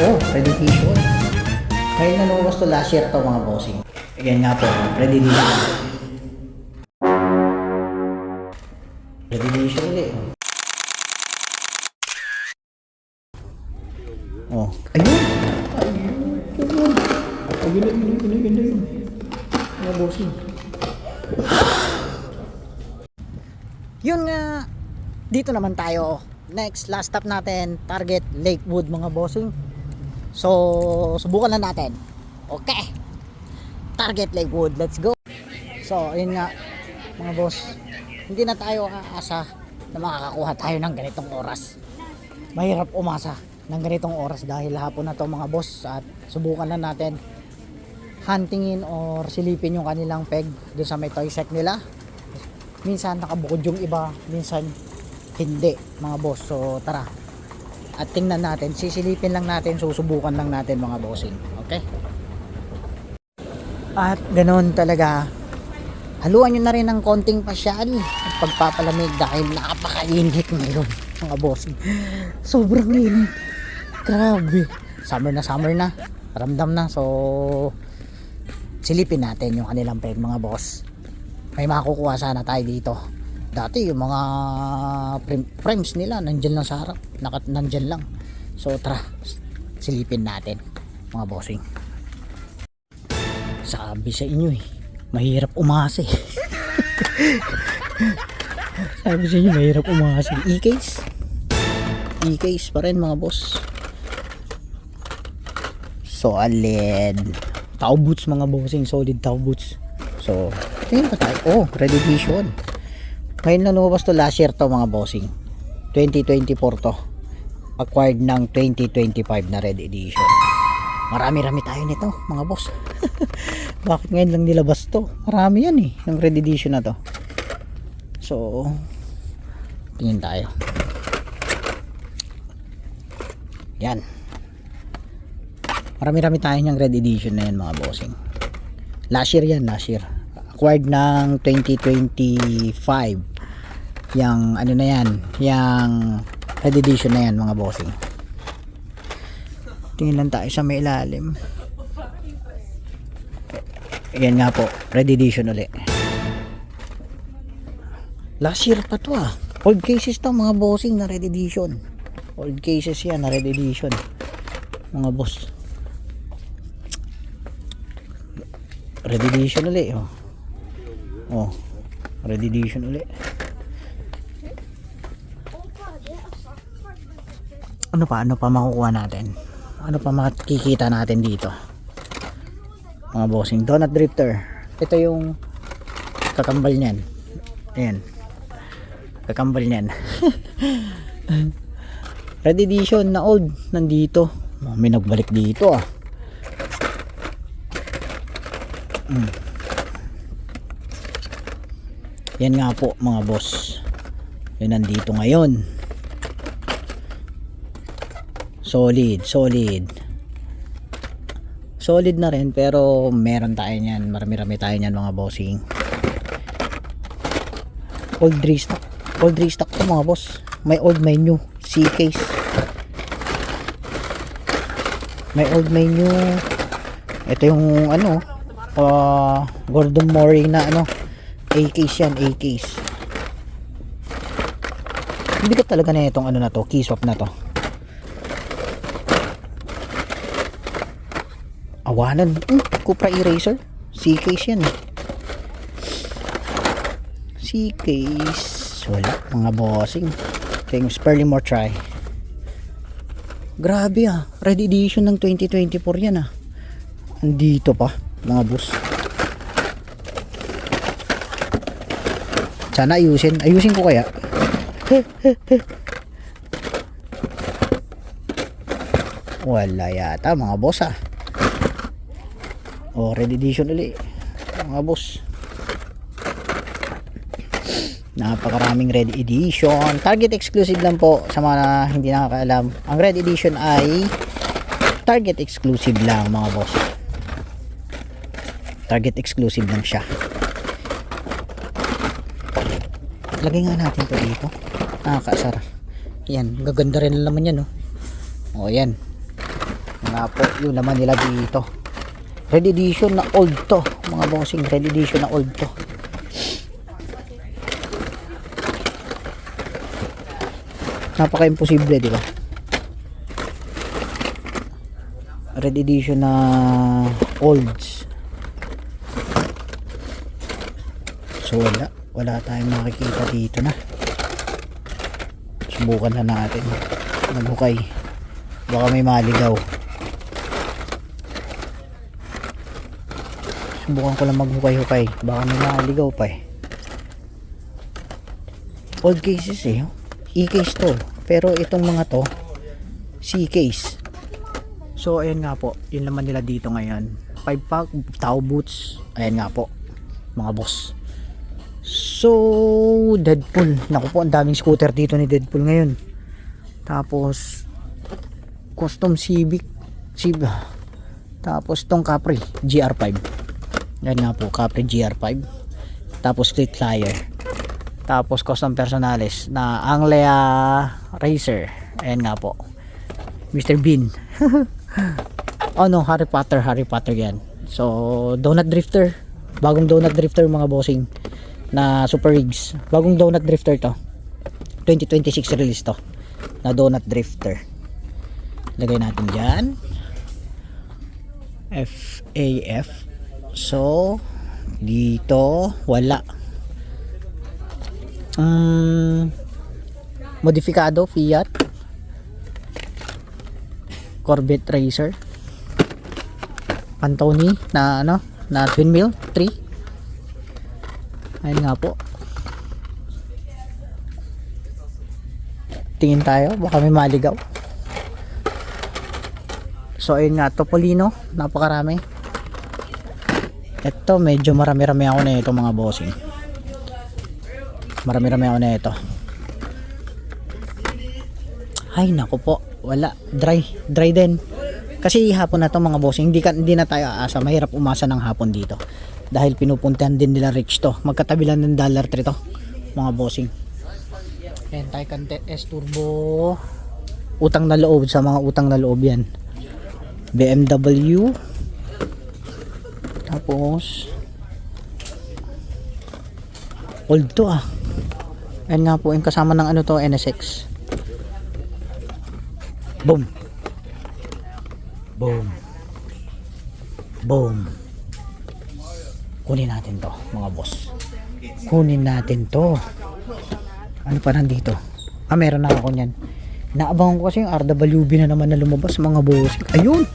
Oh, ready edition. Ngayon na lumabas to last year to mga bossing. Ayan nga po, ready edition. Ready edition ulit. Oh, ayun. Ayun. Mga bossing. Yun nga, dito naman tayo. Next, last stop natin, Target Lakewood mga bossing. So, subukan na natin. Okay. Target Lakewood, let's go. So, ayun nga mga boss. Hindi na tayo aasa na makakakuha tayo ng ganitong oras. Mahirap umasa ng ganitong oras dahil hapon na to mga boss. At subukan na natin huntingin or silipin yung kanilang peg doon sa may toy set nila. Minsan nakabukod yung iba, minsan hindi mga boss. So tara at tingnan natin, sisilipin lang natin, susubukan lang natin mga bossing. Okay, at ganoon talaga, haluan nyo na rin ng konting pasyal at pagpapalamig dahil napakainit ngayon mga bossing. Sobrang init, grabe. Summer na, ramdam na. So silipin natin yung kanilang peg mga boss. May makukuha sana tayo dito. Dati yung mga frames nila nandyan lang sa harap, nandyan lang. So tara, silipin natin mga bossing. Sabi sa inyo mahirap umasa sabi sa inyo mahirap umasa. E-case pa rin mga boss. Solid tao boots mga bossing, solid tao boots. So tingin pa tayo. Oh, ready edition. Ngayon na lumabas to last year to mga bossing. 2024 to. Acquired ng 2025 na red edition. Marami-rami tayo nito mga boss. Bakit ngayon lang nilabas to? Marami yan yung red edition na to. So tingin tayo. Yan. Marami-rami tayo ng red edition na yan mga bossing. Last year yan, last year. Acquired ng 2025. Yang ano na yan, yang red edition na yan mga bossing. Tingin lang tayo sa may ilalim. Yan nga po, red edition ulit. Last year pa to Old cases to mga bossing na red edition. Old cases yan na red edition mga boss. Red edition ulit oh, red edition ulit. Ano pa makukuha natin? Ano pa makikita natin dito mga bossing? Donut drifter. Ito yung kakambal niyan. Ayan, kakambal niyan. Red edition na old nandito. May nagbalik dito Yan nga po mga boss, yun nandito ngayon. Solid na rin, pero meron tayo niyan, marami-rami tayo niyan mga bossing. Old restock to mga boss. May old, may new. C-case, may old, may new. Ito yung Gordon Murray na A-case yan, A-case. Bigat talaga na itong na to, key swap na to. Awanan, Cupra Eraser, C-case yan C-case, wala mga bossing. Ito yung Sperlimore Try. Grabe red edition ng 2024 yan andito pa mga boss. Sana ayusin ko kaya. Wala yata mga boss red edition ulit mga boss. Napakaraming red edition. Target exclusive lang po sa mga hindi nakakaalam. Ang red edition ay Target exclusive lang mga boss. Target exclusive lang siya. Lagay nga natin to dito. Nakakasar. Yan, gaganda rin naman yan yan. nga po yung laman nila dito. Red edition na old to mga bossing, red edition na old to. Napaka imposible, di ba? Red edition na olds. So wala tayong makikita dito na. Subukan na natin maghukay, baka may maligaw. Subukan ko lang maghukay-hukay, baka may maligaw pa eh. Old cases eh, e-case to, pero itong mga to C-case. So ayan nga po yung laman nila dito ngayon. 5 pack Tao boots, ayan nga po mga boss. So Deadpool, naku po, ang daming scooter dito ni Deadpool ngayon. Tapos custom Civic, tapos tong Capri GR5, yan nga po, Capri GR5. Tapos Street Flyer, tapos custom personales na Anglia Racer, ayan nga po, Mr. Bean. Oh no, Harry Potter yan. So Donut Drifter, bagong Donut Drifter mga bossing na Super Rigs, bagong Donut Drifter to, 2026 release to na Donut Drifter. Lagay natin dyan FAF. So dito wala modifikado Fiat Corvette Racer Pantone na ano, na twin wheel 3. Ayun nga po, tingin tayo baka may maligaw. So ayun nga, Topolino, napakarami. Ito medyo marami-rami ako na ito mga bossing, marami-rami ako na ito. Ay nako po, wala, dry din kasi hapon na to mga bossing. Hindi na tayo aasa, mahirap umasa ng hapon dito dahil pinupuntahan din nila Rich to, magkatabi lang ng Dollar Tree to mga bossing. Ayan, Taycan S Turbo, utang na loob, sa mga utang na loob yan. BMW, tapos old to ah. Ayan nga po yung kasama ng ano to, NSX. Boom boom boom. Kunin natin to mga boss, kunin natin to. Ano pa nandito? Meron na ako nyan. Naabangan ko kasi yung RWB na naman na lumabas mga boss. Ayun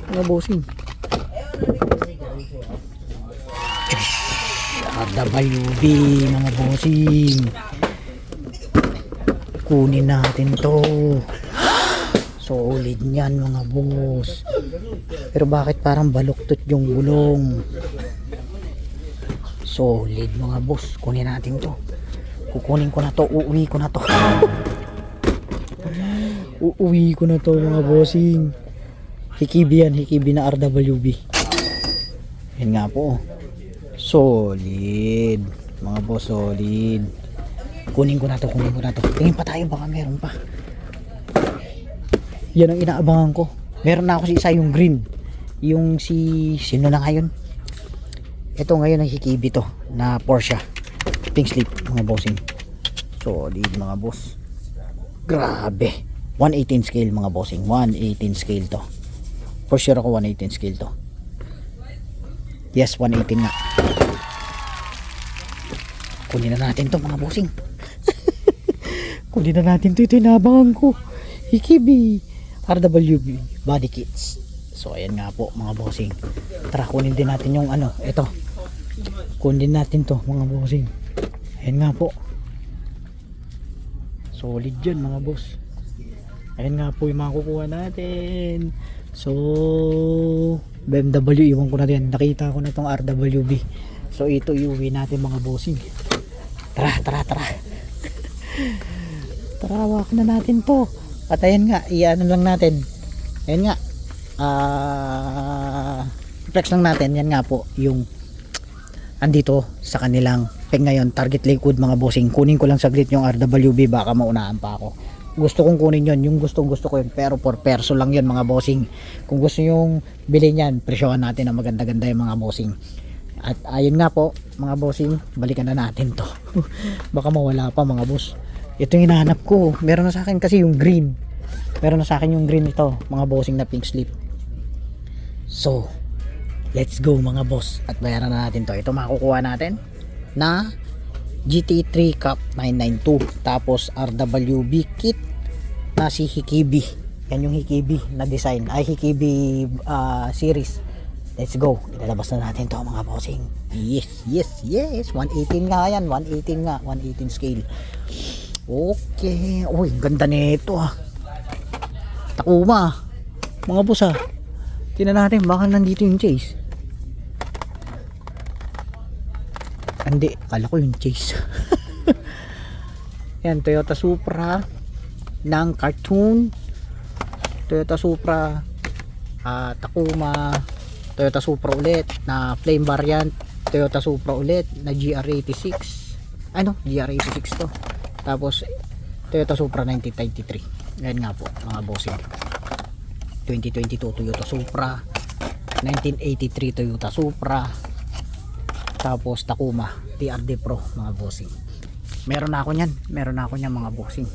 mga bossing. RWB mga bossing, kunin natin to. Solid nyan mga boss, pero bakit parang baluktot yung gulong? Solid mga boss, kunin natin to. Kukunin ko na to, uuwi ko na to. Uuwi ko na to mga bossing. Hikibi yan, hikibi na RWB. Yan nga po, solid mga boss, solid. Kunin ko na to. Tingin pa tayo, baka meron pa. Yan ang inaabangan ko. Meron na ako si isa, yung green, yung si sino na ngayon. Ito ngayon ang hikibi to na Porsche pink slip mga bossing. Solid mga boss, grabe. 118 scale mga bossing, 118 scale to. For sure ako 118 scale to. Yes, 118 nga. Kunin na natin to mga bossing. Kunin na natin to, ito inabangan ko. Hikibi RWB body kits. So ayan nga po mga bossing. Tara, kunin din natin yung ano, ito. Kunin natin to mga bossing. Ayan nga po, solid yan mga boss. Ayan nga po yung mga kukuha natin. So BMW, iwan ko na din. Nakita ko na itong RWB. So ito iuwi natin mga bossing. Tara. Tarawak na natin to. At ayan nga, iano lang natin. Ayan nga, flex lang natin. Yan nga po yung andito sa kanilang peg ngayon, Target Lakewood mga bossing. Kunin ko lang saglit yung RWB, baka maunahan pa ako. gusto kong kunin yon, yung gusto ko yun, pero for perso lang yun mga bossing. Kung gusto yung bilhin yan, presyohan natin na maganda-ganda yung mga bossing. At ayun nga po mga bossing, balikan na natin to. Baka mawala pa mga boss. Ito yung hinahanap ko, meron na sa akin kasi yung green, meron na sa akin yung green ito mga bossing na pink slip. So let's go mga boss, at bayaran na natin to. Ito makukuha natin na GT3 Cup 992, tapos RWB kit na si Hikibi. Yan yung Hikibi na design, ay Hikibi series. Let's go, ilalabas na natin to mga bossing. Yes 118 nga yan, 118 nga, 118 scale. Okay, uy ganda nito Takuma mga boss tingnan natin baka nandito yung chase. Hindi, kala ko yung chase. Yan, Toyota Supra ng cartoon, Toyota Supra Takuma, Toyota Supra ulit na flame variant, Toyota Supra ulit na GR86, GR86 to, tapos Toyota Supra 1993. Yan nga po mga bossing, 2022 Toyota Supra, 1983 Toyota Supra, tapos Takuma TRD Pro mga bossing. Meron na ako niyan mga bossing.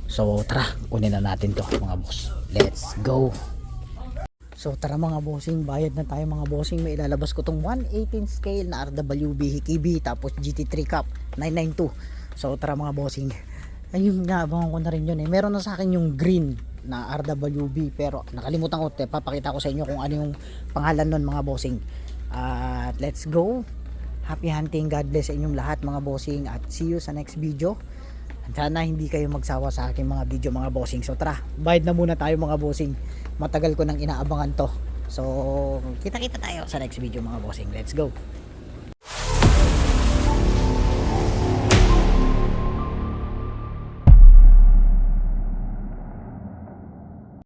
So tara, kunin na natin to mga boss. Let's go. So tara mga bossing, bayad na tayo mga bossing. May ilalabas ko tong 118 scale na RWB Hikibi, tapos GT3 Cup 992. So tara mga bossing, ayun nga, abangan ko na rin yun Meron na sa akin yung green na RWB, pero nakalimutan ko, papakita ko sa inyo kung ano yung pangalan nun mga bossing. At let's go. Happy hunting, God bless sa inyong lahat mga bossing, at see you sa next video. Sana hindi kayo magsawa sa aking mga video mga bossing. So tara, bayad na muna tayo mga bossing. Matagal ko nang inaabangan to. So kita-kita tayo sa next video mga bossing. Let's go.